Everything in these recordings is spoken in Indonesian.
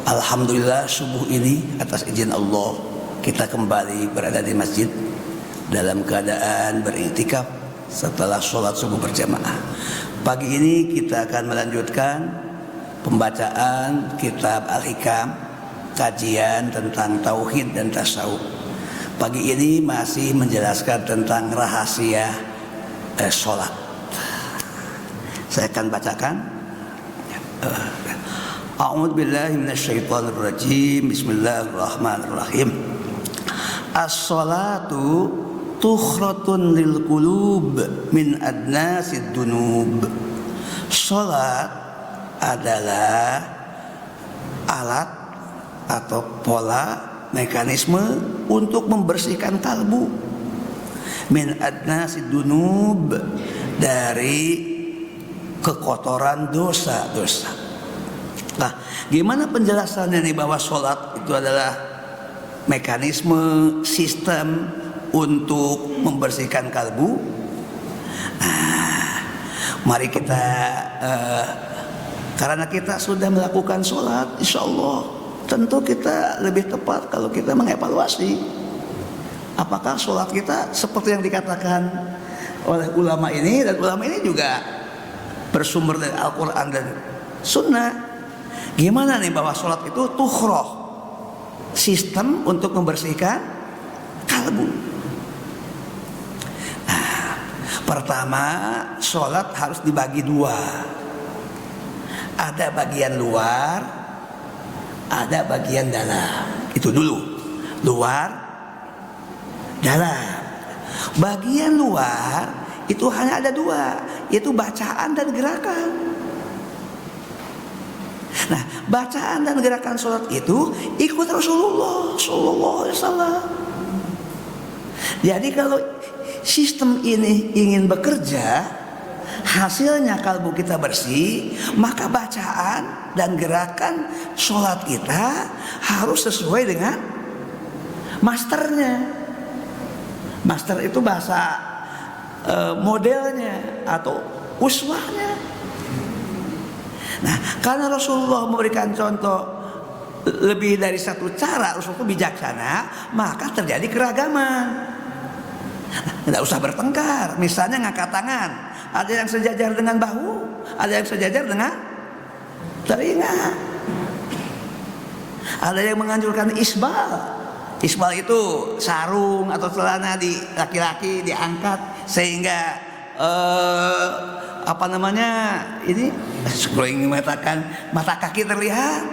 Alhamdulillah subuh ini atas izin Allah kita kembali berada di masjid dalam keadaan beriktikaf setelah sholat subuh berjamaah. Pagi ini kita akan melanjutkan pembacaan kitab Al-Hikam, kajian tentang tauhid dan tasawuf. Pagi ini masih menjelaskan tentang rahasia sholat. Saya akan bacakan. A'udzu billahi minasyaitonir rajim. Bismillahirrahmanirrahim. As-shalatu tukhratun lil qulub min adnasid dunub. Salat adalah alat atau pola mekanisme untuk membersihkan kalbu min adnasid dunub, dari kekotoran dosa-dosa. Nah, gimana penjelasannya nih bahwa sholat itu adalah mekanisme sistem untuk membersihkan kalbu? Nah, mari kita karena kita sudah melakukan sholat, insya Allah tentu kita lebih tepat kalau kita mengevaluasi apakah sholat kita seperti yang dikatakan oleh ulama ini, dan ulama ini juga bersumber dari Al-Quran dan Sunnah. Gimana nih bahwa sholat itu tukhroh, sistem untuk membersihkan kalbu. Nah, pertama, sholat harus dibagi dua. Ada bagian luar, ada bagian dalam. Itu dulu, luar, dalam. Bagian luar itu hanya ada dua, yaitu bacaan dan gerakan. Nah, bacaan dan gerakan sholat itu ikut Rasulullah Sallallahu Alaihi Wasallam. Jadi kalau sistem ini ingin bekerja, hasilnya kalbu kita bersih, maka bacaan dan gerakan sholat kita harus sesuai dengan masternya. Master itu bahasa modelnya atau uswahnya. Nah, karena Rasulullah memberikan contoh lebih dari satu cara, Rasulullah bijaksana, maka terjadi keragaman. Nah, tidak usah bertengkar. Misalnya ngangkat tangan, ada yang sejajar dengan bahu, ada yang sejajar dengan telinga. Ada yang menganjurkan isbal. Isbal itu sarung atau celana di laki-laki diangkat sehingga ini scrolling mengatakan mata kaki terlihat.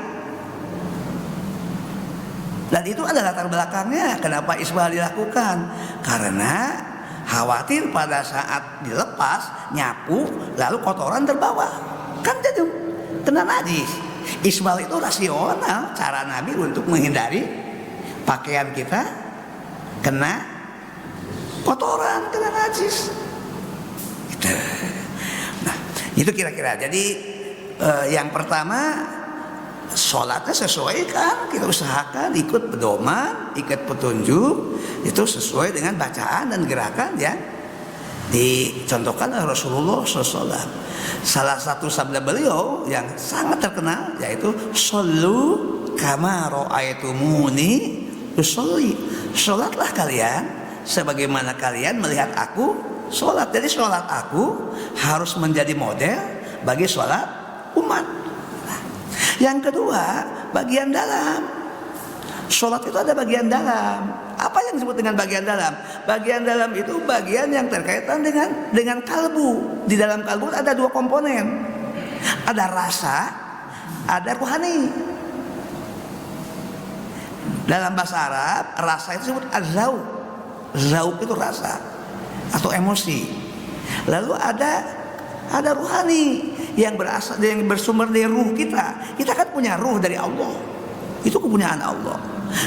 Dan itu ada latar belakangnya kenapa isbal dilakukan, karena khawatir pada saat dilepas nyapu lalu kotoran terbawa, kan jadi kena najis. Isbal itu rasional, cara Nabi untuk menghindari pakaian kita kena kotoran, kena najis. Nah, itu kira-kira. Jadi yang pertama, sholatnya sesuai kan, kita usahakan ikut pedoman, ikut petunjuk, itu sesuai dengan bacaan dan gerakan yang dicontohkan oleh Rasulullah SAW. Salah satu sabda beliau yang sangat terkenal yaitu shollu kama ra'aitumuni usolli. Sholatlah kalian sebagaimana kalian melihat aku sholat. Jadi sholat aku harus menjadi model bagi sholat umat. Nah, yang kedua, bagian dalam. Sholat itu ada bagian dalam. Apa yang disebut dengan bagian dalam? Bagian dalam itu bagian yang terkaitan dengan kalbu. Di dalam kalbu ada dua komponen. Ada rasa, ada rohani. Dalam bahasa Arab, rasa itu disebut az-zauq. Zauq itu rasa atau emosi. Lalu ada ruhani yang berasal, yang bersumber dari ruh kita. Kita kan punya ruh dari Allah. Itu kepunyaan Allah.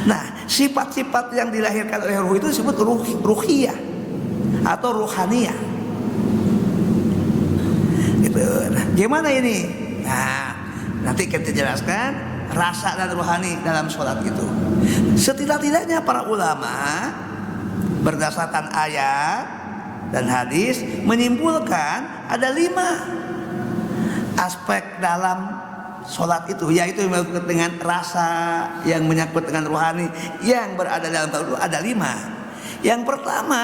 Nah, sifat-sifat yang dilahirkan oleh ruh itu disebut ruhiyah atau ruhaniyah. Gitu. Nah, gimana ini? Nah, nanti kita jelaskan rasa dan ruhani dalam sholat itu. Setidak-tidaknya para ulama berdasarkan ayat dan hadis menyimpulkan ada 5 aspek dalam sholat itu, yaitu menyangkut dengan rasa, yang menyangkut dengan rohani, yang berada dalam itu ada 5. Yang pertama,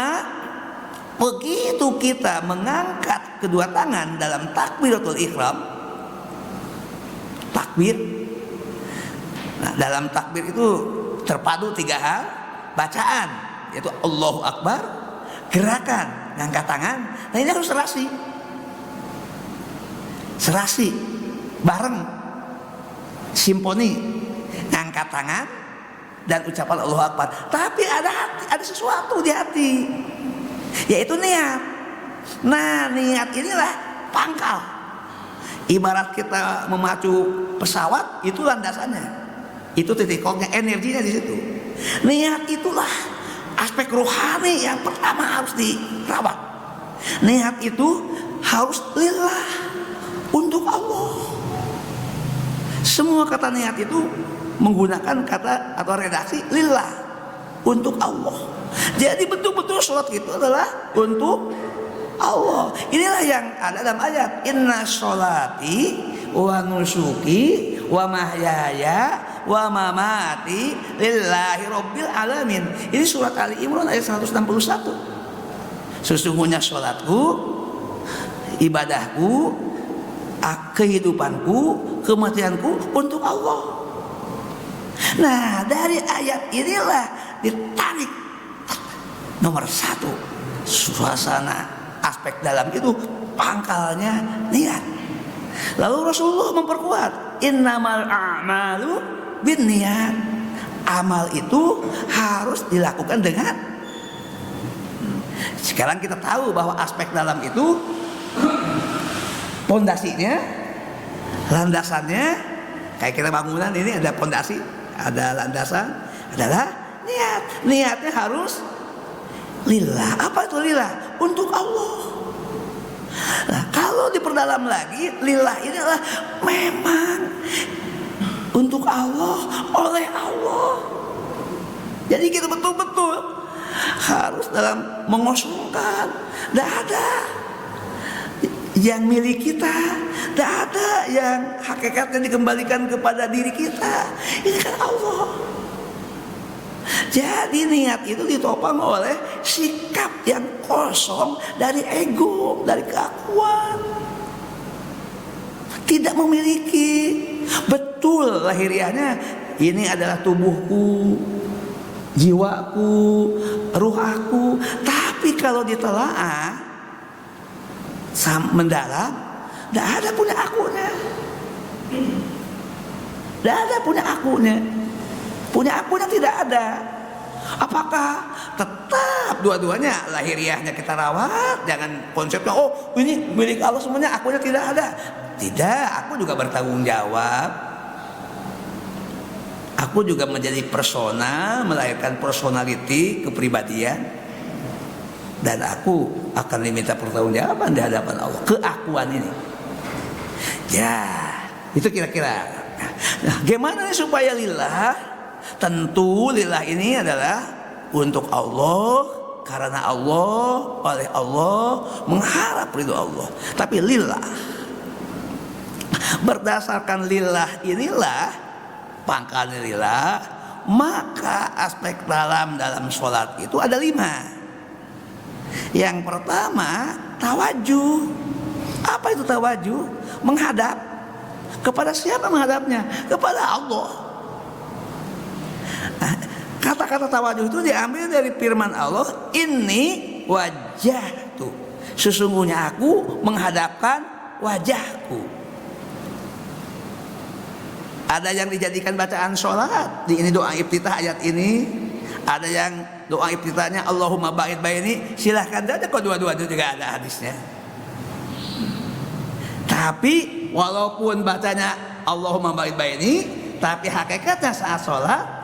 begitu kita mengangkat kedua tangan dalam takbiratul ihram, takbir. Nah, dalam takbir itu terpadu 3 hal: bacaan, yaitu Allahu Akbar, gerakan, ngangkat tangan. Nah, ini harus serasi bareng, simfoni, ngangkat tangan dan ucapan Allahu Akbar. Tapi ada sesuatu di hati, yaitu niat. Nah, niat inilah pangkal. Ibarat kita memacu pesawat, itu landasannya, itu titik koknya, energinya di situ. Niat itulah aspek rohani yang pertama harus dirawat. Niat itu harus lillah, untuk Allah. Semua kata niat itu menggunakan kata atau redaksi lillah, untuk Allah. Jadi betul-betul sholat itu adalah untuk Allah. Inilah yang ada dalam ayat, inna sholati wa nusuki wa mahyaya wa mamati lillahi rabbil alamin. Ini surat Ali Imran ayat 161. Sesungguhnya sholatku, ibadahku, kehidupanku, kematianku untuk Allah. Nah, dari ayat inilah ditarik nomor 1 suasana aspek dalam itu, pangkalnya niat. Lalu Rasulullah memperkuat, innamal a'malu binniyat. Amal itu harus dilakukan dengan. Sekarang kita tahu bahwa aspek dalam itu pondasinya, landasannya, kayak kita bangunan ini ada pondasi, ada landasan, adalah niat. Niatnya harus lillah. Apa itu lillah? Untuk Allah. Nah, kalau diperdalam lagi, lillah ini adalah memang untuk Allah, oleh Allah. Jadi kita betul-betul harus dalam mengosongkan. Tidak ada yang milik kita, tidak ada yang hakikatnya dikembalikan kepada diri kita. Ini kan Allah. Jadi niat itu ditopang oleh sikap yang kosong dari ego, dari keakuan. Tidak memiliki betul lahiriahnya, ini adalah tubuhku, jiwaku, ruh aku. Tapi kalau ditelaah mendalam, tidak ada punya akunya. Tidak ada punya akunya. Punya akunya tidak ada. Apakah tetap dua-duanya lahiriahnya kita rawat? Jangan konsepnya, oh ini milik Allah semuanya, akunya tidak ada. Tidak, aku juga bertanggung jawab. Aku juga menjadi personal, melahirkan personality, kepribadian. Dan aku akan diminta pertanggungjawaban di hadapan Allah. Keakuan ini. Ya, itu kira-kira. Nah, gimana nih supaya lillah? Tentu lillah ini adalah untuk Allah, karena Allah, oleh Allah, mengharap ridho Allah. Tapi lillah, berdasarkan lillah inilah, pangkalnya lillah, maka aspek dalam sholat itu ada 5. Yang pertama, tawajuh. Apa itu tawajuh? Menghadap. Kepada siapa menghadapnya? Kepada Allah. Nah, kata-kata tawajuh itu diambil dari firman Allah, inni wajjahtu. Sesungguhnya aku menghadapkan wajahku. Ada yang dijadikan bacaan sholat, ini doa iftitah ayat ini. Ada yang doa iftitahnya Allahumma ba'id baini. Silahkan saja, kok dua-dua itu juga ada hadisnya. Tapi walaupun bacanya Allahumma ba'id baini, tapi hakikatnya saat sholat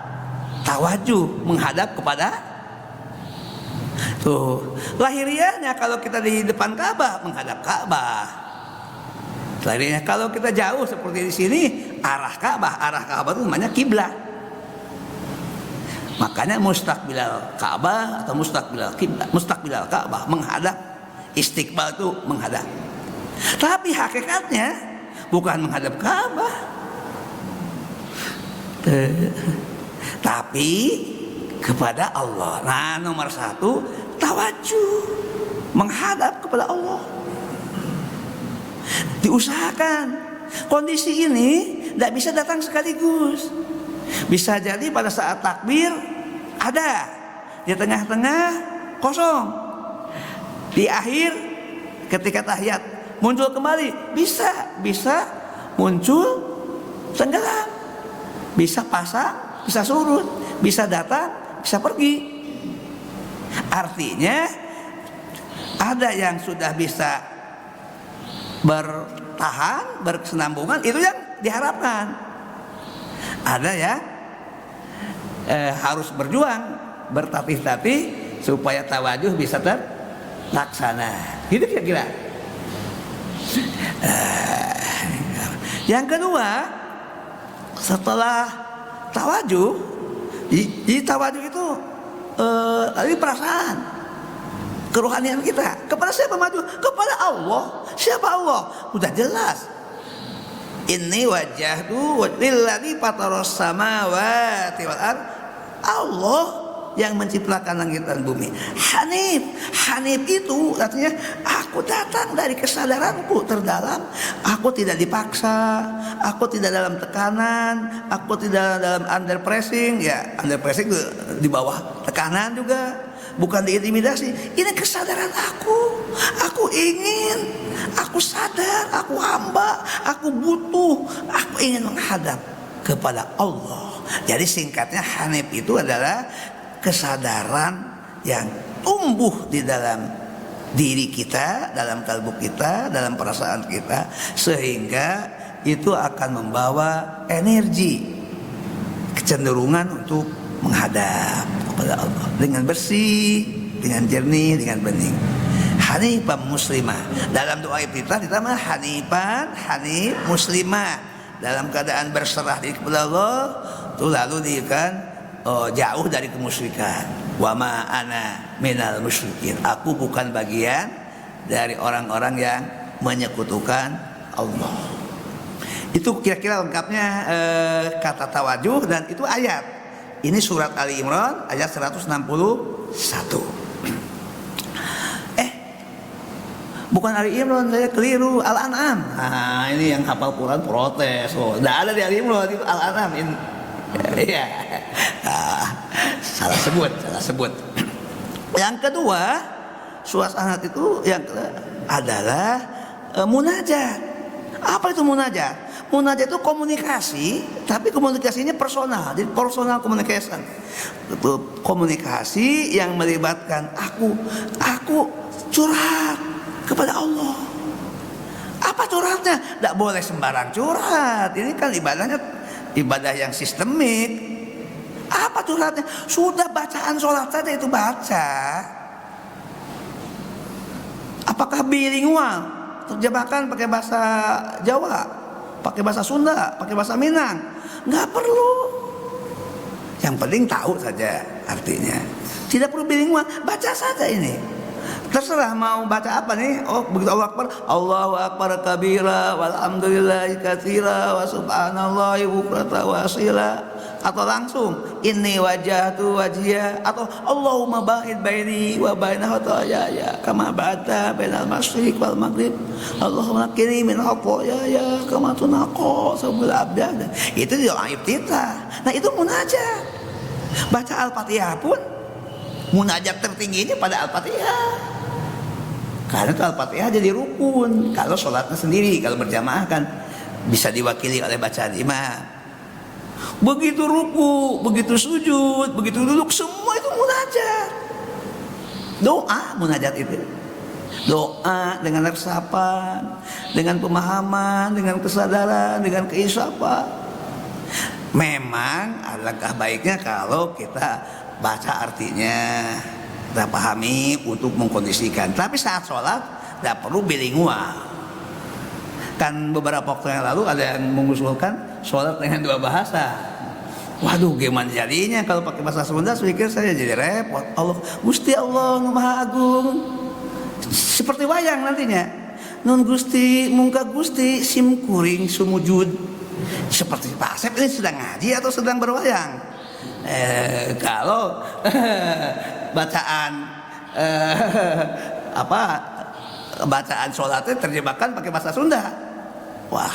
tawajuh, menghadap kepada tuh. Lahiriahnya kalau kita di depan Ka'bah, menghadap Ka'bah. Lahiriahnya kalau kita jauh seperti di sini, arah Ka'bah itu namanya kiblat. Makanya mustaqbilal Ka'bah atau mustaqbilal kiblat, mustaqbilal Ka'bah, menghadap. Istiqbal itu menghadap. Tapi hakikatnya bukan menghadap Ka'bah, Tapi kepada Allah. Nah, nomor satu tawajuh, menghadap kepada Allah. Diusahakan. Kondisi ini tidak bisa datang sekaligus. Bisa jadi pada saat takbir ada, di tengah-tengah kosong, di akhir ketika tahiyat muncul kembali, bisa muncul tenggelam, bisa pasang, bisa surut, bisa datang, bisa pergi. Artinya ada yang sudah bisa bertahan, berkesinambungan, itu yang diharapkan. Ada yang harus berjuang, bertatih-tatih supaya tawajuh bisa terlaksana. Gitu kira-kira. Yang kedua, setelah tawajuh, di tawajuh itu tadi perasaan, kerohanian kita kepada siapa maju? Kepada Allah. Siapa Allah? Udah jelas. Inni wajjahtu lilladzi fataras samawati wal ard. Allah yang menciptakan langit dan bumi. Hanif itu artinya aku datang dari kesadaranku terdalam. Aku tidak dipaksa, aku tidak dalam tekanan, aku tidak dalam under pressing. Ya, under pressing di bawah tekanan juga. Bukan diintimidasi. Ini kesadaran aku. Aku ingin, aku sadar, aku hamba, aku butuh, aku ingin menghadap kepada Allah. Jadi singkatnya Hanif itu adalah kesadaran yang tumbuh di dalam diri kita, dalam kalbu kita, dalam perasaan kita, sehingga itu akan membawa energi, kecenderungan untuk menghadap kepada Allah dengan bersih, dengan jernih, dengan bening. Hanifah muslimah. Dalam doa iftitah ditambah hanif muslimah. Dalam keadaan berserah diri kepada Allah, itu lalu dikatakan jauh dari kemusyrikan. Wa ma ana minal musyrikin. Aku bukan bagian dari orang-orang yang menyekutukan Allah. Itu kira-kira lengkapnya kata tawajuh, dan itu ayat. Ini surat Ali Imran ayat 161. Bukan Ali Imran, saya keliru, Al-An'am. Nah, ini yang hafal Quran protes. Oh, tidak ada di Ali Imran, itu Al-An'am. Iya. Salah sebut. Yang kedua, suasana itu yang adalah munajat. Apa itu munajat? Munajat itu komunikasi, tapi komunikasinya personal, jadi personal communication. Itu komunikasi yang melibatkan aku curhat kepada Allah. Apa curhatnya? Tidak boleh sembarang curhat. Ini kan ibadah yang sistemik. Apa curhatnya? Sudah bacaan sholat saja itu baca. Apakah bilingual? Terjemahkan pakai bahasa Jawa, pakai bahasa Sunda, pakai bahasa Minang? Nggak perlu. Yang penting tahu saja artinya. Tidak perlu bilingual, baca saja ini. Terserah mau baca apa nih. Oh, begitu Allahu Akbar kabira walhamdulillahi katsira wa subhanallahi bukratan wa asila. Atau langsung inni wajjahtu wajhiya, atau Allahumma ba'id baini wa baina khataaya kama ba'adta bainal masyriq wal maghrib. Allahumma naqqini min khataaya kama tunaqqa sabil abdan. Itu doa iftitah. Nah, itu munajat. Baca Al-Fatihah pun munajat tertingginya pada Al-Fatihah. Karena itu Al-Fatihah jadi rukun. Kalau sholatnya sendiri, kalau berjamaah kan bisa diwakili oleh bacaan imam. Begitu ruku, begitu sujud, begitu duduk, semua itu munajat. Doa munajat itu. Doa dengan resapan, dengan pemahaman, dengan kesadaran, dengan keinsafan. Memang alangkah baiknya kalau kita baca artinya, kita pahami untuk mengkondisikan. Tapi saat sholat tidak perlu bilingual. Kan beberapa waktu yang lalu ada yang mengusulkan sholat dengan dua bahasa. Waduh, gimana jadinya kalau pakai bahasa Sunda? Saya pikir saya jadi repot. Allah, Gusti Allah Maha Agung. Seperti wayang nantinya. Nun Gusti, mungka Gusti, sim kuring sumujud. Seperti Pak Asep ini sedang ngaji atau sedang berwayang? Kalau bacaan apa bacaan sholatnya terjemahkan pakai bahasa Sunda, wah,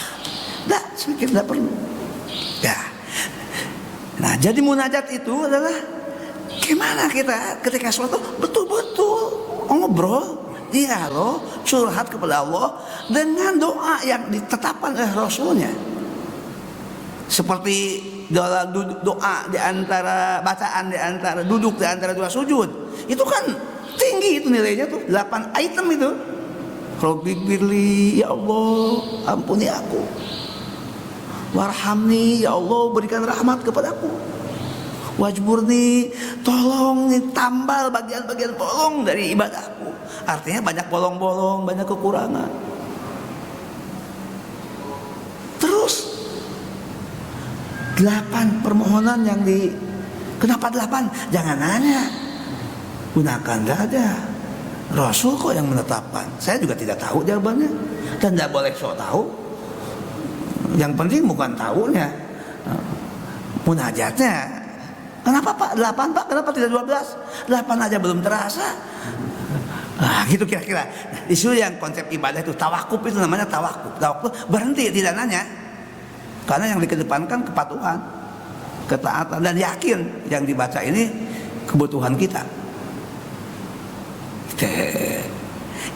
enggak, sedikit enggak perlu. Ya. Nah, jadi munajat itu adalah gimana kita ketika sholat betul-betul ngobrol, dialog, curhat kepada Allah dengan doa yang ditetapkan oleh Rasulnya. Seperti doa di antara bacaan, di antara duduk, di antara dua sujud, itu kan tinggi itu nilainya tuh, 8 item itu. Rabbi birli, ya Allah ampuni aku. Warhamni, ya Allah berikan rahmat kepadaku. Wajburni, tolong tambal bagian-bagian bolong dari ibadahku. Artinya banyak bolong-bolong, banyak kekurangan. Terus 8 permohonan yang kenapa 8? Jangan nanya, gunakan dada. Rasul kok yang menetapkan. Saya juga tidak tahu jawabannya, dan tidak boleh sok tahu. Yang penting bukan tahunya, munajatnya. Kenapa Pak 8 Pak? Kenapa tidak 12? 8 aja belum terasa. Nah, gitu kira-kira. Isu yang konsep ibadah itu tawakuf, itu namanya tawakuf. Tawakuf berhenti, tidak nanya. Karena yang dikedepankan kepatuhan, ketaatan, dan yakin yang dibaca ini kebutuhan kita.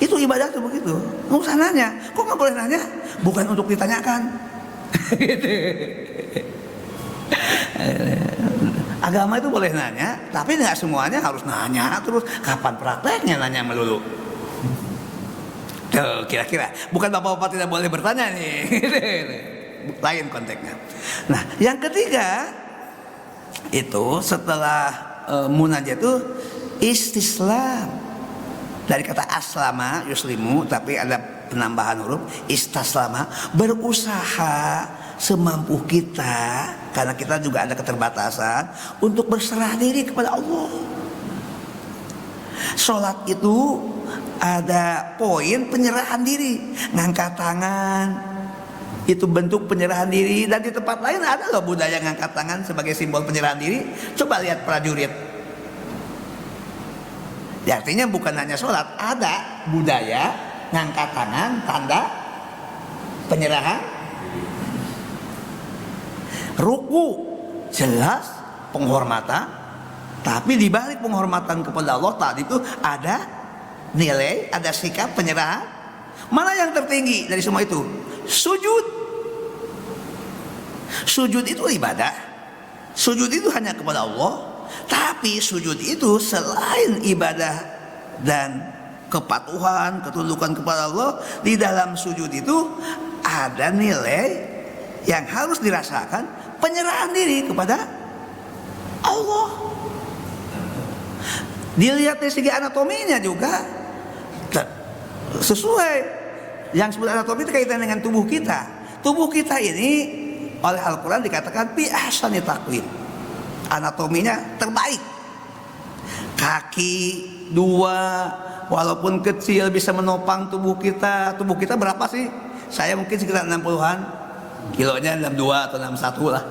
Itu ibadah itu begitu. Nggak usah nanya. Kok nggak boleh nanya? Bukan untuk ditanyakan. Agama itu boleh nanya, tapi nggak semuanya harus nanya terus. Kapan prakteknya nanya melulu? Tuh, kira-kira. Bukan bapak-bapak tidak boleh bertanya nih. Lain konteksnya. Nah, yang ketiga itu setelah munajat itu istislam. Dari kata aslama yuslimu, tapi ada penambahan huruf istaslama, berusaha semampu kita, karena kita juga ada keterbatasan, untuk berserah diri kepada Allah. Sholat itu ada poin penyerahan diri, ngangkat tangan, itu bentuk penyerahan diri. Dan di tempat lain ada loh budaya ngangkat tangan sebagai simbol penyerahan diri. Coba lihat prajurit. Ya, artinya bukan hanya sholat, ada budaya ngangkat tangan, tanda penyerahan. Ruku jelas penghormatan, tapi di balik penghormatan kepada Allah tadi itu ada nilai, ada sikap penyerahan. Mana yang tertinggi dari semua itu? Sujud. Sujud itu ibadah. Sujud itu hanya kepada Allah. Tapi sujud itu selain ibadah dan kepatuhan, ketundukan kepada Allah, di dalam sujud itu ada nilai yang harus dirasakan, penyerahan diri kepada Allah. Dilihat dari segi anatominya juga sesuai. Yang sebenarnya anatomi itu kaitan dengan tubuh kita. Tubuh kita ini oleh Al-Quran dikatakan bi ahsani taqwim. Anatominya terbaik. Kaki 2 walaupun kecil bisa menopang tubuh kita. Tubuh kita berapa sih? Saya mungkin sekitar 60-an, kilonya 62 atau 61 lah,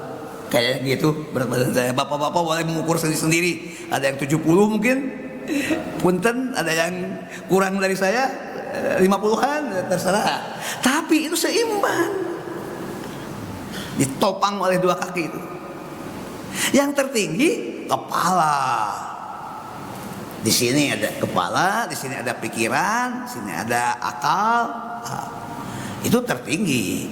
kayak gitu berat badan saya. Bapak-bapak boleh mengukur sendiri-sendiri. Ada yang 70 mungkin, punten, ada yang kurang dari saya 50-an, terserah. Tapi itu seimbang, ditopang oleh 2 kaki itu. Yang tertinggi kepala. Di sini ada kepala, di sini ada pikiran, di sini ada akal. Itu tertinggi.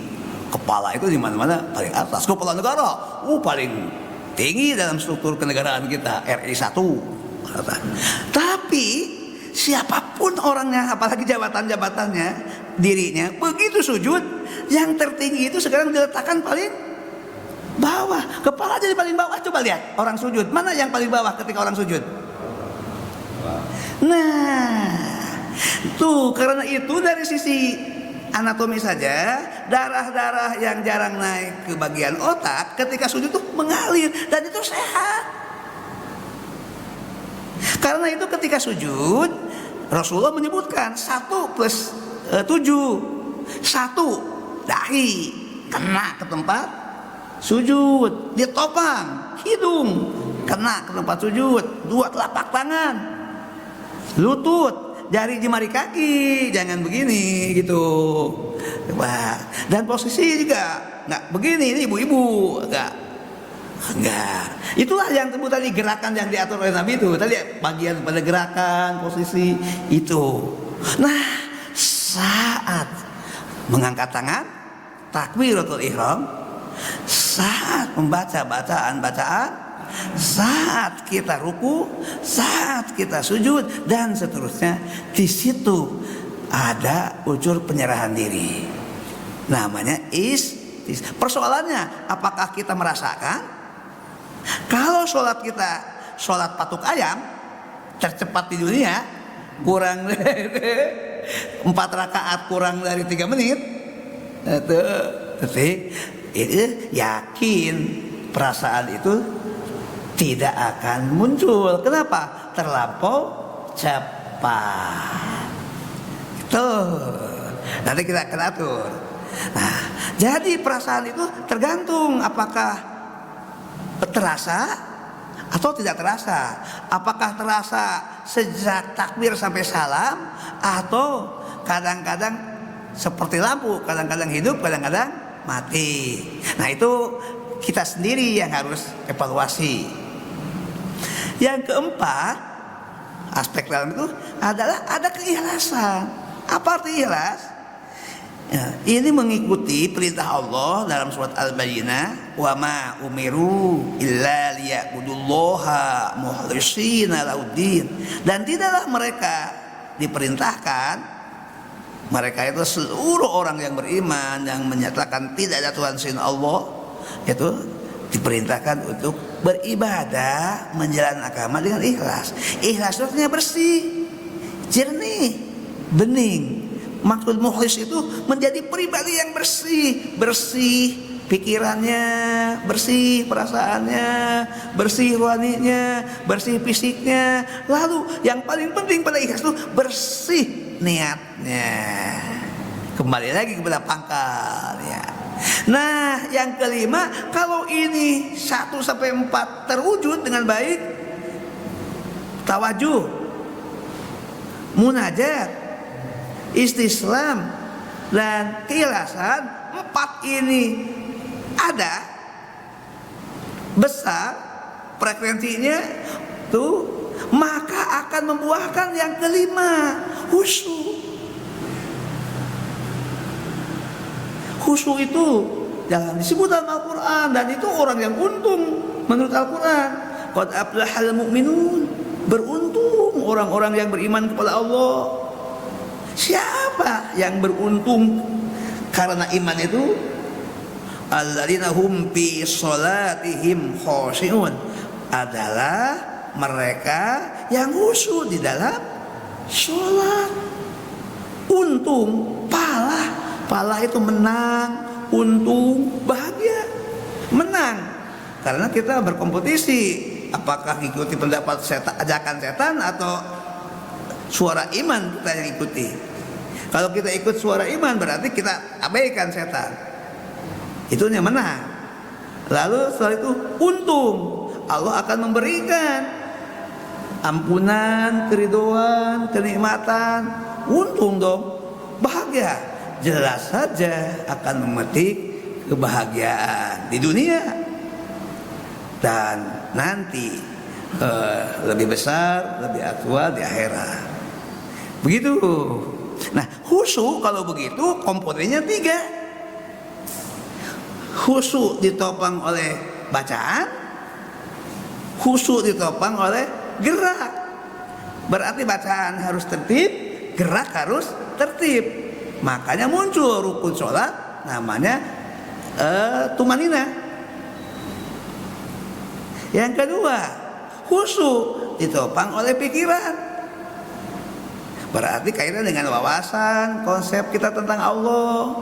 Kepala itu di mana-mana paling atas. Kepala negara, paling tinggi dalam struktur kenegaraan kita, RI 1. Tapi siapapun orangnya, apalagi jabatan-jabatannya, dirinya, begitu sujud, yang tertinggi itu sekarang diletakkan paling bawah. Kepala jadi paling bawah. Coba lihat orang sujud, mana yang paling bawah ketika orang sujud? Nah, tuh karena itu dari sisi anatomi saja, darah-darah yang jarang naik ke bagian otak ketika sujud tuh mengalir, dan itu sehat. Karena itu ketika sujud, Rasulullah menyebutkan 1 + 7, 1 dahi, kena ke tempat sujud. Ditopang hidung, kena ke tempat sujud. Dua telapak tangan, lutut, jari jemari kaki, jangan begini gitu. Wah, dan posisi juga nggak begini, ini ibu-ibu enggak. Itulah yang disebut tadi gerakan yang diatur oleh Nabi itu. Tadi bagian pada gerakan, posisi itu. Nah, saat mengangkat tangan, takbiratul ihram, saat membaca bacaan, saat kita ruku, saat kita sujud dan seterusnya, di situ ada unsur penyerahan diri. Namanya persoalannya, apakah kita merasakan? Kalau sholat kita sholat patuk ayam, tercepat di dunia, kurang 4 rakaat kurang dari 3 menit, itu yakin perasaan itu tidak akan muncul. Kenapa? Terlampau cepat. Nanti kita akan atur. Nah, jadi perasaan itu tergantung apakah terasa atau tidak terasa. Apakah terasa sejak takbir sampai salam, atau kadang-kadang seperti lampu, kadang-kadang hidup, kadang-kadang mati. Nah, itu kita sendiri yang harus evaluasi. Yang keempat, aspek dalam itu adalah ada keikhlasan. Apa arti ikhlas? Ya, ini mengikuti perintah Allah dalam surat Al-Bayyinah, wa ma umiru illa liya'budullaha mukhlishina lahuddin. Dan tidaklah mereka diperintahkan, mereka itu seluruh orang yang beriman yang menyatakan tidak ada Tuhan selain Allah, itu diperintahkan untuk beribadah, menjalankan agama dengan ikhlas. Ikhlas artinya bersih, jernih, bening. Maksud mukhlis itu menjadi pribadi yang bersih, bersih pikirannya, bersih perasaannya, bersih rohaninya, bersih fisiknya. Lalu yang paling penting pada ikhlas itu bersih niatnya. Kembali lagi kepada pangkal ya. Nah, yang kelima, kalau ini 1-4 terwujud dengan baik, tawajuh, munajat, istislam, dan keikhlasan, 4 ini ada besar frekuensinya tuh, maka akan membuahkan yang kelima, khusyuk. Khusyuk itu jangan disebut dalam Al-Quran, dan itu orang yang untung menurut Al-Quran. Qad aflahal mu'minun, beruntung orang-orang yang beriman kepada Allah. Siapa yang beruntung karena iman itu? Alladzina hum fi sholatihim khashi'un, adalah mereka yang khusyuk di dalam sholat. Untung, palah itu menang, untung, bahagia, menang. Karena kita berkompetisi, apakah ikuti pendapat setan, ajakan setan, atau suara iman kita yang ikuti. Kalau kita ikut suara iman, berarti kita abaikan setan. Itu yang menang. Lalu setelah itu untung, Allah akan memberikan ampunan, keridhaan, kenikmatan. Untung dong, bahagia. Jelas saja akan memetik kebahagiaan di dunia dan nanti lebih besar, lebih aktual di akhirat. Begitu. Nah, khusyuk kalau begitu komponennya 3. Khusyuk ditopang oleh bacaan, khusyuk ditopang oleh gerak. Berarti bacaan harus tertib, gerak harus tertib. Makanya muncul rukun sholat namanya tumanina. Yang kedua, khusyuk ditopang oleh pikiran. Berarti kaitan dengan wawasan, konsep kita tentang Allah.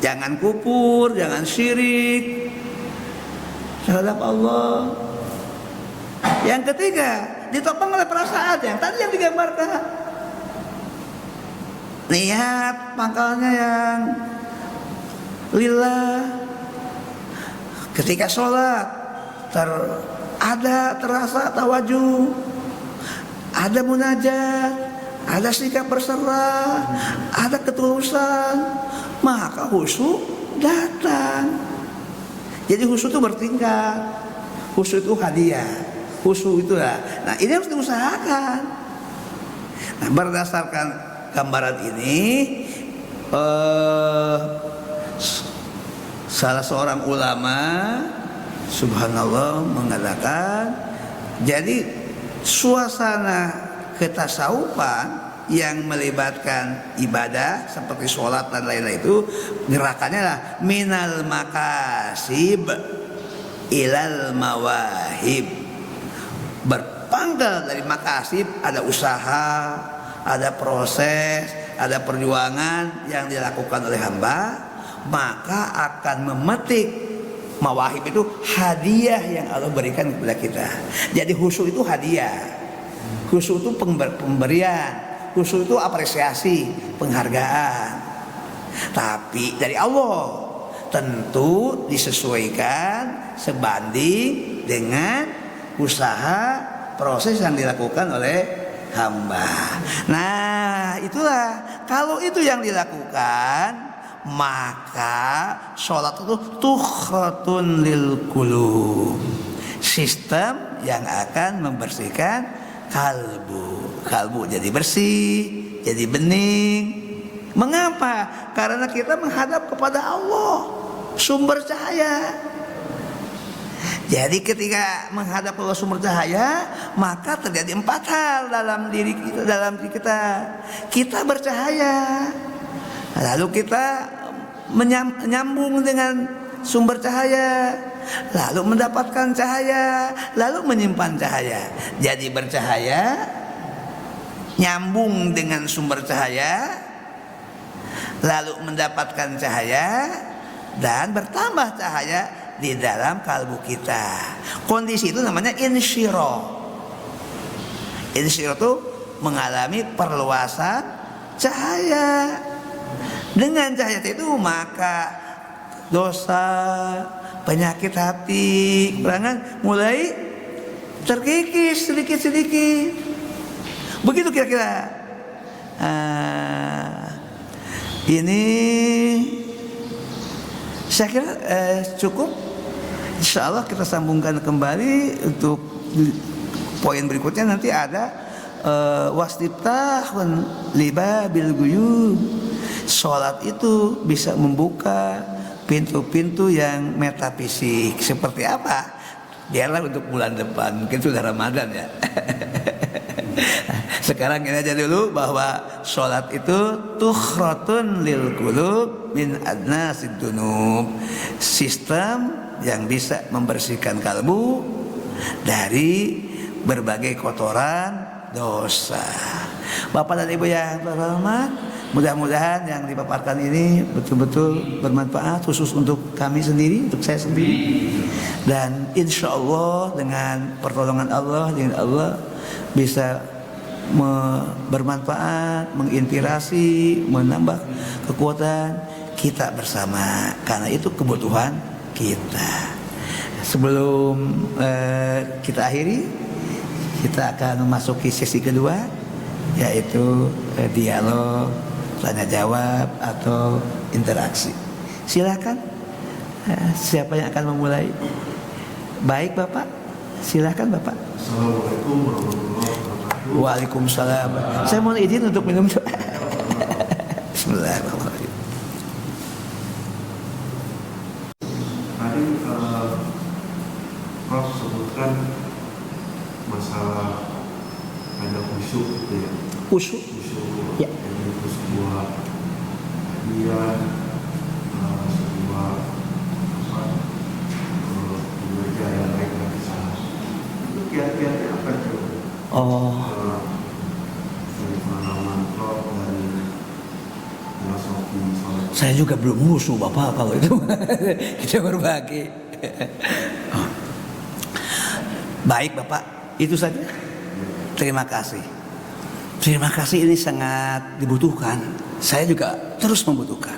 Jangan kufur, jangan syirik terhadap Allah. Yang ketiga, ditopang oleh perasaan yang tadi yang digambarkan. niat pangkalnya yang lillah. Ketika sholat terasa tawajuh, ada munajat, ada sikap berserah, ada ketulusan, maka khusyuk datang. Jadi khusyuk itu bertingkat. Khusyuk itu hadiah. Khusyuk itulah. Nah, ini harus diusahakan. Nah, berdasarkan gambaran ini, salah seorang ulama, subhanallah, mengatakan, jadi suasana ketasawufan yang melibatkan ibadah seperti sholat dan lain-lain itu gerakannya lah minal makasib ilal mawahib, berpanggal dari makasib, ada usaha, ada proses, ada perjuangan yang dilakukan oleh hamba, maka akan memetik mawahib itu hadiah yang Allah berikan kepada kita. Jadi khusyuk itu hadiah, khusyuk itu pemberian, khusyuk itu apresiasi, penghargaan. Tapi dari Allah, tentu disesuaikan sebanding dengan usaha proses yang dilakukan oleh hamba. Nah, itulah kalau itu yang dilakukan, maka sholat itu tukhatun lil qulub, sistem yang akan membersihkan kalbu jadi bersih, jadi bening. Mengapa? Karena kita menghadap kepada Allah, sumber cahaya. Jadi ketika menghadap Allah sumber cahaya, maka terjadi 4 hal dalam diri kita. Kita bercahaya, lalu kita menyambung dengan sumber cahaya, lalu mendapatkan cahaya, lalu menyimpan cahaya. Jadi bercahaya, nyambung dengan sumber cahaya, lalu mendapatkan cahaya, dan bertambah cahaya di dalam kalbu kita. Kondisi itu namanya insyirah. Insyirah itu mengalami perluasan cahaya. Dengan cahaya itu maka dosa, penyakit hati, kerangan mulai terkikis sedikit-sedikit. Begitu kira-kira. Ini saya kira cukup. Insya Allah kita sambungkan kembali untuk poin berikutnya. Nanti ada wastiftahun libabil guyub. Sholat itu bisa membuka pintu-pintu yang metafisik. Seperti apa? Biarlah untuk bulan depan, mungkin sudah Ramadan ya. Sekarang ini aja dulu bahwa sholat itu tukhratun lil qulub min adnasid dunub, sistem yang bisa membersihkan kalbu dari berbagai kotoran dosa. Bapak dan Ibu yang terhormat, mudah-mudahan yang dipaparkan ini betul-betul bermanfaat, khusus untuk kami sendiri, untuk saya sendiri. Dan insya Allah dengan pertolongan Allah, dengan Allah bisa bermanfaat, menginspirasi, menambah kekuatan kita bersama. Karena itu kebutuhan kita. Sebelum kita akhiri, kita akan memasuki sesi kedua, yaitu dialog, tanya jawab atau interaksi. Silakan, siapa yang akan memulai? Baik Bapak, silakan Bapak. Assalamualaikum warahmatullahi wabarakatuh. Waalaikumsalam. Saya mohon izin untuk minum. Bismillahirrahmanirrahim. Tadi Prof sebutkan masalah ada khusyuk gitu ya. Khusyuk. Ya. Jadi itu sebuah hadiah, sebuah kinerja yang baik bagi saya. Itu kiat-kiatnya apa itu? Dari pengalaman Prof dari filosofi sholat. Saya juga belum khusyuk Bapak kalau itu. Kita berbagi. Baik Bapak, itu saja. Terima kasih. Terima kasih, ini sangat dibutuhkan. Saya juga terus membutuhkan.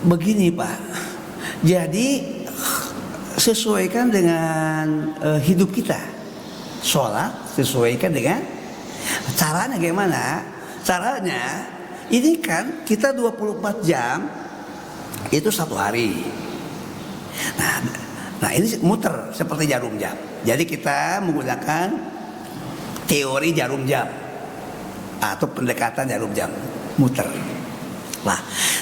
Begini Pak, jadi sesuaikan dengan hidup kita. Sholat sesuaikan dengan caranya gimana? Caranya ini kan kita 24 jam itu satu hari. Nah ini muter seperti jarum jam. Jadi kita menggunakan teori jarum jam atau pendekatan jarum jam, muter. Nah,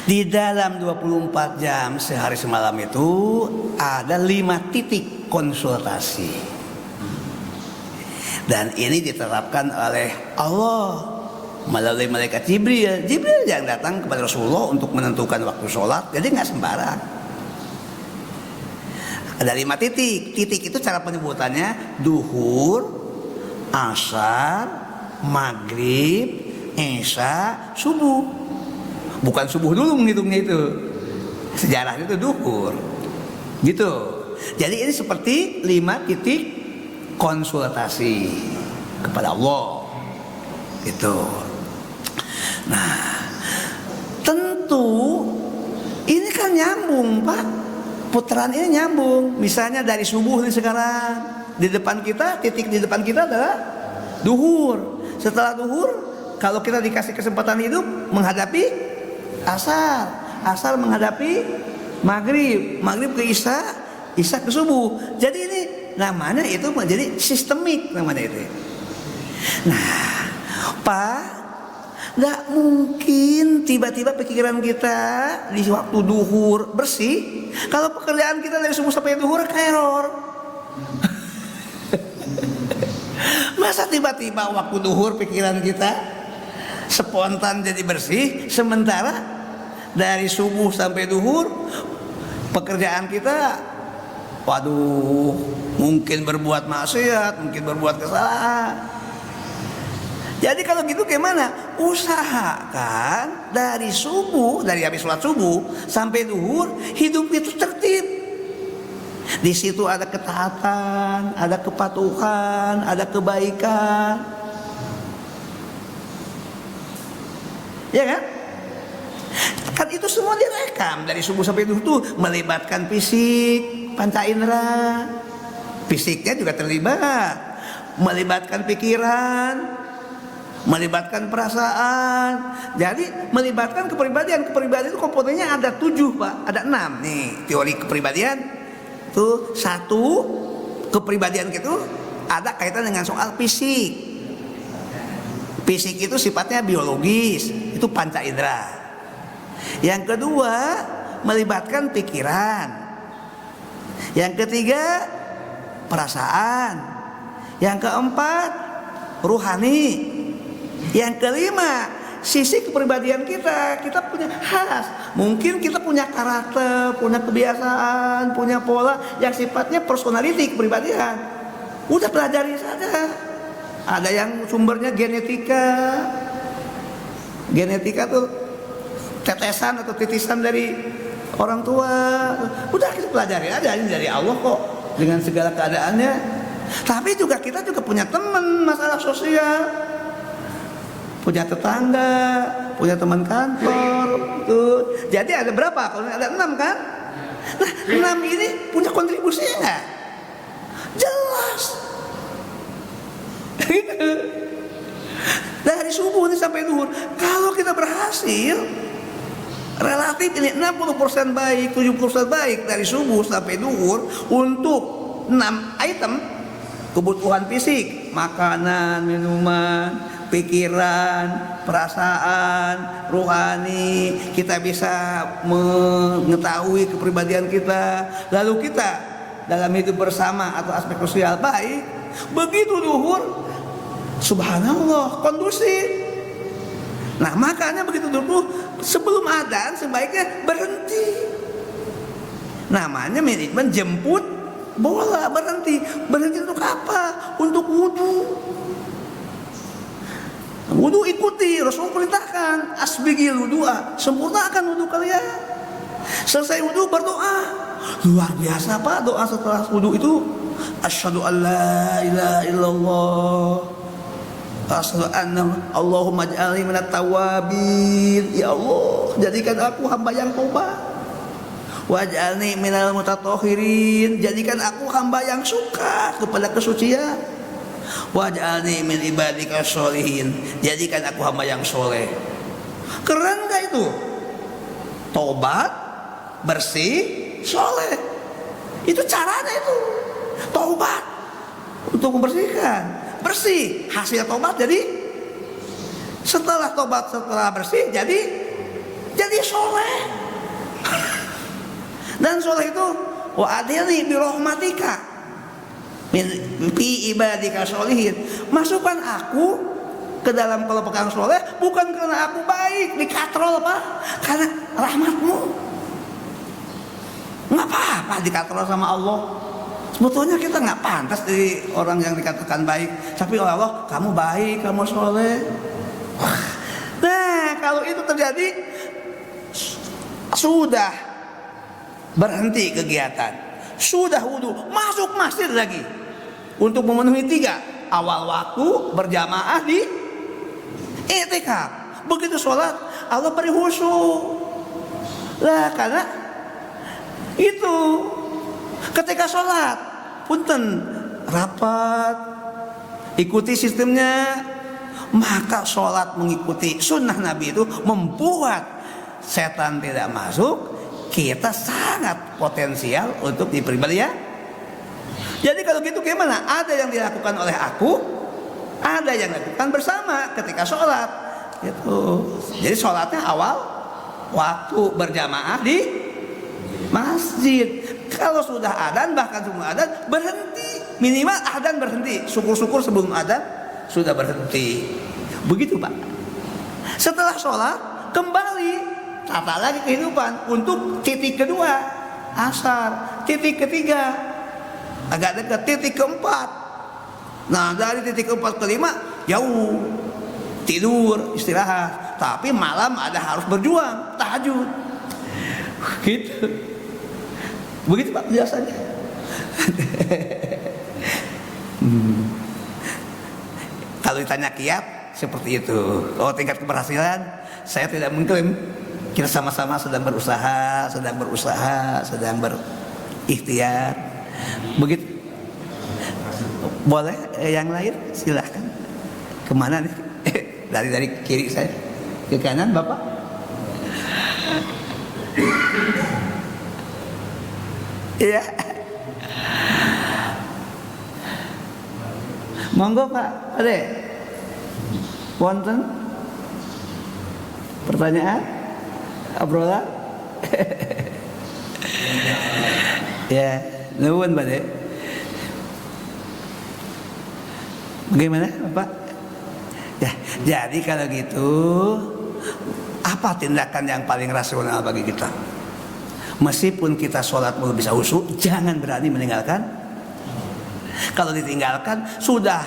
di dalam 24 jam sehari semalam itu ada 5 titik konsultasi. Dan ini diterapkan oleh Allah melalui malaikat Jibril. Jibril yang datang kepada Rasulullah untuk menentukan waktu sholat. Jadi nggak sembarang. Ada 5 titik. Titik itu cara penyebutannya duhur, asar, maghrib, isya, subuh. Bukan subuh dulu menghitungnya itu. Sejarahnya itu duhur. Gitu. Jadi ini seperti 5 titik konsultasi kepada Allah. Gitu. Nah, tentu ini kan nyambung, Pak. Putaran ini nyambung. Misalnya dari subuh nih sekarang, di depan kita, titik di depan kita adalah duhur. Setelah duhur, kalau kita dikasih kesempatan hidup menghadapi asar, asar menghadapi maghrib, maghrib ke isya, isya ke subuh. Jadi ini namanya itu menjadi sistemik namanya itu. Nah, Pak, nggak mungkin tiba-tiba pikiran kita di waktu duhur bersih. Kalau pekerjaan kita dari subuh sampai duhur error. Masa tiba-tiba waktu duhur pikiran kita spontan jadi bersih, sementara dari subuh sampai duhur pekerjaan kita, waduh, mungkin berbuat maksiat, mungkin berbuat kesalahan. Jadi kalau gitu gimana? Usahakan dari subuh, dari habis sholat subuh sampai duhur hidup itu tertib. Di situ ada ketaatan, ada kepatuhan, ada kebaikan. Ya kan? Kan itu semua direkam dari subuh sampai duhur tuh melibatkan fisik, panca indera. Fisiknya juga terlibat, melibatkan pikiran, melibatkan perasaan. Jadi melibatkan kepribadian. Kepribadian itu komponennya ada 7 Pak, ada 6 nih teori kepribadian. Tuh 1, kepribadian itu ada kaitan dengan soal fisik. Fisik itu sifatnya biologis, itu panca indera. Yang kedua, melibatkan pikiran. Yang ketiga, perasaan. Yang keempat, ruhani. Yang kelima, sisi kepribadian kita punya khas. Mungkin kita punya karakter, punya kebiasaan, punya pola yang sifatnya personality, kepribadian. Udah pelajari saja. Ada yang sumbernya genetika. Genetika tuh tetesan atau titisan dari orang tua. Udah kita pelajari aja, ini dari Allah kok dengan segala keadaannya. Tapi juga kita juga punya teman, masalah sosial, punya tetangga, punya teman kantor, tuh. Jadi ada berapa? Kalau ada 6 kan? Nah, 6 ini punya kontribusi nggak? Jelas. Dari subuh ini sampai duhur, kalau kita berhasil, relatif ini 60% baik, 70% baik dari subuh sampai duhur untuk 6 item kebutuhan fisik, makanan, minuman, pikiran, perasaan, rohani, kita bisa mengetahui kepribadian kita. Lalu kita dalam hidup bersama atau aspek sosial baik, begitu duhur, subhanallah, kondusif. Nah makanya begitu duhur, sebelum adzan sebaiknya berhenti. Namanya manajemen jemput bola, berhenti. Berhenti untuk apa? Untuk wudhu. Wudhu ikuti, Rasul perintahkan asbigil wudhu'a, sempurnakan wudhu kalian. Selesai wudhu berdoa. Luar biasa Pak doa setelah wudhu itu. Asyhadu an la ilaha illallah Asyhadu anna Allahumma ij'alni minat tawabin. Ya Allah, jadikan aku hamba yang tobat. Waj'alni minal mutatahhirin, jadikan aku hamba yang suka kepada kesucian. Waj'alni min ibadika sholihin, jadikan aku hamba yang soleh. Keren gak itu? Tobat, bersih, soleh. Itu caranya itu. Tobat untuk membersihkan. Bersih, hasil tobat jadi setelah tobat, setelah bersih jadi soleh. Dan soleh itu wa adilni bi rahmatika min fi ibadika sholihin, masukkan aku ke dalam kelompok soleh bukan karena aku baik dikatrol Pak, karena rahmatmu. Nggak apa-apa dikatrol sama Allah. Sebetulnya kita nggak pantas jadi orang yang dikatakan baik, tapi oleh Allah kamu baik, kamu soleh. Nah kalau itu terjadi, sudah berhenti kegiatan, sudah wudhu, masuk masjid lagi untuk memenuhi 3 awal waktu berjamaah di i'tikaf. Begitu sholat Allah beri khusyuk. Lah karena itu ketika sholat, punten rapat, ikuti sistemnya, maka sholat mengikuti sunnah Nabi itu membuat setan tidak masuk. Kita sangat potensial untuk diberi ya. Jadi kalau gitu gimana? Ada yang dilakukan oleh aku, ada yang dilakukan bersama ketika sholat. Gitu. Jadi sholatnya awal waktu berjamaah di masjid. Kalau sudah adzan, bahkan sebelum adzan berhenti, minimal adzan berhenti. Syukur-syukur sebelum adzan sudah berhenti. Begitu Pak. Setelah sholat kembali tata lagi kehidupan untuk titik kedua asar, titik ketiga agak dekat, titik keempat. Nah dari titik keempat ke 5 jauh, tidur istirahat. Tapi malam ada harus berjuang tahajud. Gitu. Begitu Pak biasanya. Kalau ditanya kiat seperti itu. Oh tingkat keberhasilan saya tidak mengklaim. Kita sama-sama sedang berusaha, sedang berikhtiar. Begitu. Boleh yang lain silahkan. Kemana nih? Dari kiri saya ke kanan Bapak. Iya. Monggo Pak, Ade. Wonten pertanyaan? Obrolan? Ya, nuwun Pak. Bagaimana Bapak? Ya, jadi kalau gitu apa tindakan yang paling rasional bagi kita? Meskipun kita sholat belum bisa khusyuk, jangan berani meninggalkan. Kalau ditinggalkan sudah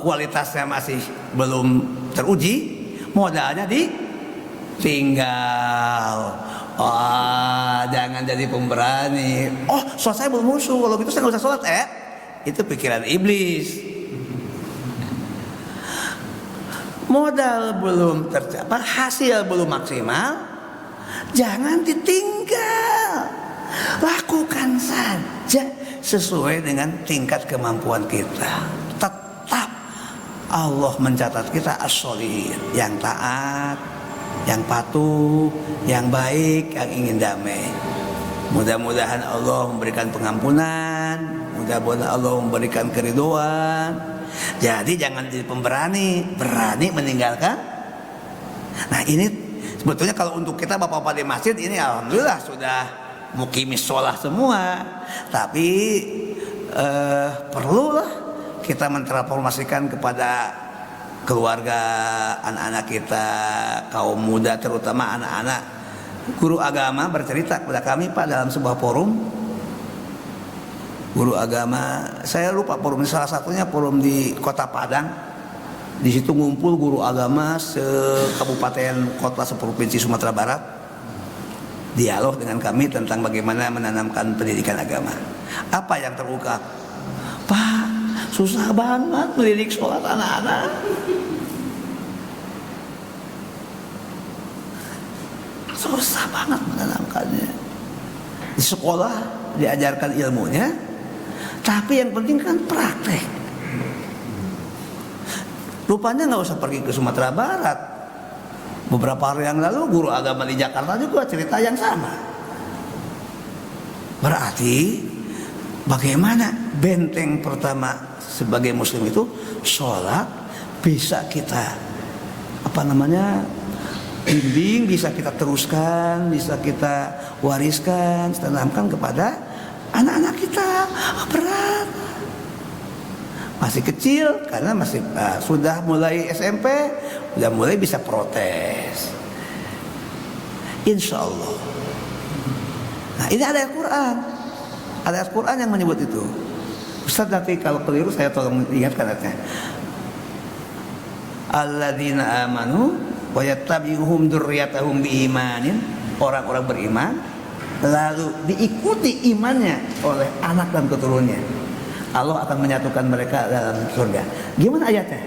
kualitasnya masih belum teruji, modalnya ditinggal. Jangan jadi pemberani. Oh, sholat saya belum khusyuk, kalau gitu saya nggak usah sholat. Itu pikiran iblis. Modal belum tercapai, hasil belum maksimal. Jangan ditinggal, lakukan saja sesuai dengan tingkat kemampuan kita. Tetap Allah mencatat kita as-sholihin, yang taat, yang patuh, yang baik, yang ingin damai. Mudah-mudahan Allah memberikan pengampunan, mudah-mudahan Allah memberikan keridhaan. Jadi jangan jadi pemberani, berani meninggalkan. Nah ini sebetulnya kalau untuk kita bapak-bapak di masjid ini alhamdulillah sudah mukimis sholah semua. Tapi perlulah kita mentransformasikan kepada keluarga, anak-anak kita, kaum muda terutama anak-anak. Guru agama bercerita kepada kami Pak dalam sebuah forum. Guru agama, saya lupa forum, salah satunya forum di Kota Padang. Di situ ngumpul guru agama se-kabupaten kota seprovinsi Sumatera Barat. Dialog dengan kami tentang bagaimana menanamkan pendidikan agama. Apa yang terungkap? Pak, susah banget mendidik sholat anak-anak. Susah banget menanamkannya. Di sekolah diajarkan ilmunya, tapi yang penting kan praktek. Rupanya nggak usah pergi ke Sumatera Barat. Beberapa hari yang lalu guru agama di Jakarta juga cerita yang sama. Berarti bagaimana benteng pertama sebagai muslim itu sholat bisa kita bimbing, bisa kita teruskan, bisa kita wariskan, tanamkan kepada anak-anak kita. Berat, masih kecil karena masih sudah mulai SMP, sudah mulai bisa protes. Insya Allah. Nah ini ada Al-Quran, ada Al-Quran yang menyebut itu. Ustaz nanti kalau keliru saya tolong ingatkan ayatnya. Alladzina amanu wa yattabi'uhum dzurriyyatahum biimanin, orang-orang beriman lalu diikuti imannya oleh anak dan keturunannya, Allah akan menyatukan mereka dalam surga. Gimana ayatnya?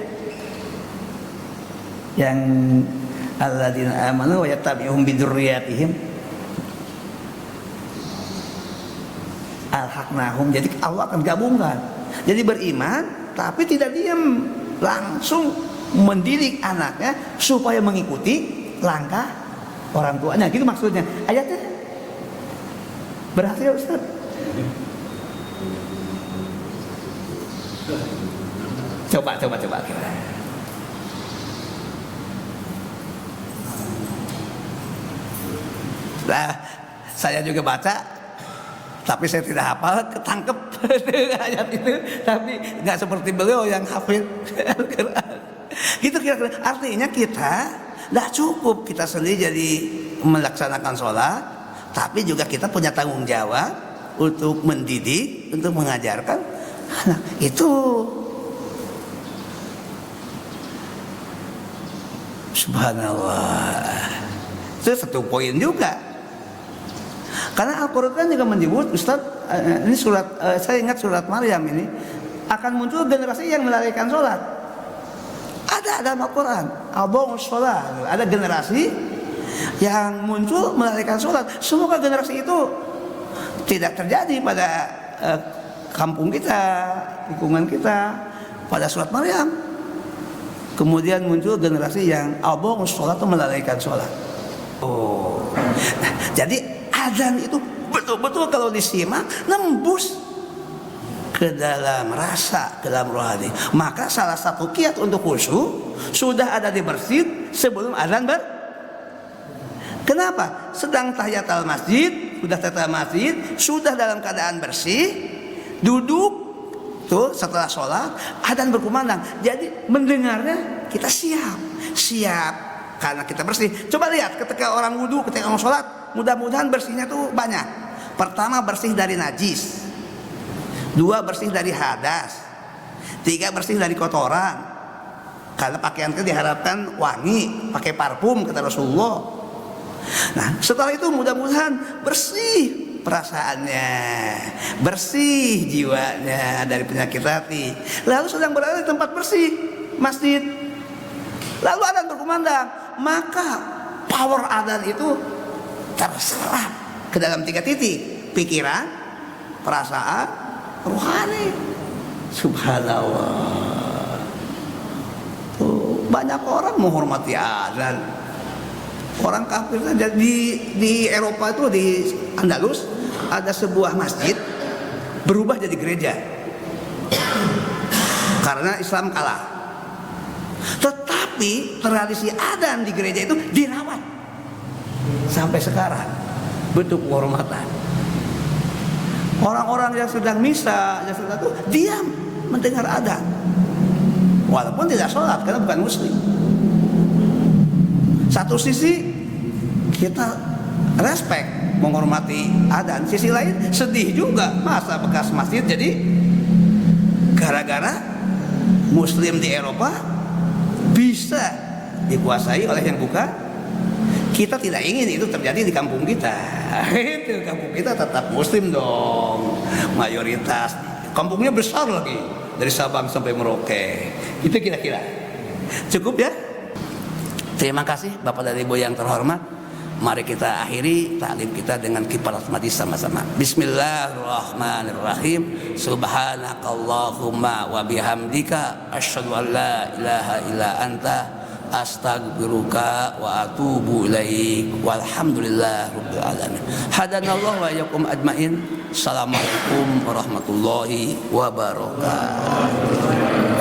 Yang alladzina amanu wa yattabi'uhum bidzurriyyatihim alhaqnahum. Jadi Allah akan gabungkan. Jadi beriman tapi tidak diam, langsung mendidik anaknya supaya mengikuti langkah orang tuanya. Gitu maksudnya. Ayatnya berhasil Ustaz? Coba kita. Nah, saya juga baca, tapi saya tidak hafal, ketangkep ayat itu, tapi nggak seperti beliau yang hafid Al-Quran. Gitu kira-kira. Artinya kita tidak cukup kita sendiri jadi melaksanakan sholat, tapi juga kita punya tanggung jawab untuk mendidik, untuk mengajarkan anak itu. Subhanallah. Itu satu poin juga. Karena Al-Quran juga menyebut, Ustaz, ini surat, saya ingat surat Maryam ini, akan muncul generasi yang melalaikan sholat. Ada dalam Al-Quran, abong sholat. Ada generasi yang muncul melalaikan sholat. Semoga generasi itu tidak terjadi pada kampung kita, lingkungan kita. Pada surat Maryam kemudian muncul generasi yang abong sholat atau melalaikan sholat. Nah, jadi azan itu betul-betul kalau disimak nembus ke dalam rasa, ke dalam rohani. Maka salah satu kiat untuk khusyuk sudah ada di masjid sebelum azan Kenapa? Sedang tahiyatul masjid, sudah tahiyatul masjid, sudah dalam keadaan bersih, duduk tuh setelah sholat, azan berkumandang. Jadi mendengarnya kita siap karena kita bersih. Coba lihat ketika orang wudu, ketika orang sholat, mudah-mudahan bersihnya tuh banyak. Pertama bersih dari najis, 2 bersih dari hadas, 3 bersih dari kotoran. Karena pakaian itu diharapkan wangi, pakai parfum kata Rasulullah. Nah setelah itu mudah-mudahan bersih perasaannya, bersih jiwanya dari penyakit hati. Lalu sedang berada di tempat bersih, masjid, lalu adzan berkumandang, maka power adzan itu terserap ke dalam 3 titik: pikiran, perasaan, rohani. Subhanallah. Tuh, banyak orang menghormati adzan. Orang kafir saja di Eropa itu, di Andalus ada sebuah masjid berubah jadi gereja karena Islam kalah. Tetapi tradisi adzan di gereja itu dirawat sampai sekarang, bentuk penghormatan. Orang-orang yang sedang misa, yang sedang itu diam mendengar adzan, walaupun tidak sholat karena bukan muslim. Satu sisi kita respect, menghormati adzan, sisi lain sedih juga, masa bekas masjid jadi gara-gara muslim di Eropa bisa dikuasai oleh yang bukan. Kita tidak ingin itu terjadi di kampung kita. Itu kampung kita tetap muslim dong, mayoritas. Kampungnya besar lagi, dari Sabang sampai Merauke. Itu kira-kira. Cukup ya? Terima kasih Bapak dan Ibu yang terhormat. Mari kita akhiri taklim kita dengan kifarat majlis sama-sama. Bismillahirrahmanirrahim. Subhanakallahumma wa bihamdika asyhadu an la ilaha illa anta astaghfiruka wa atubu ilaik. Walhamdulillahirabbil alamin. Hadanallahu wa iyyakum ajmain. Assalamualaikum warahmatullahi wabarakatuh.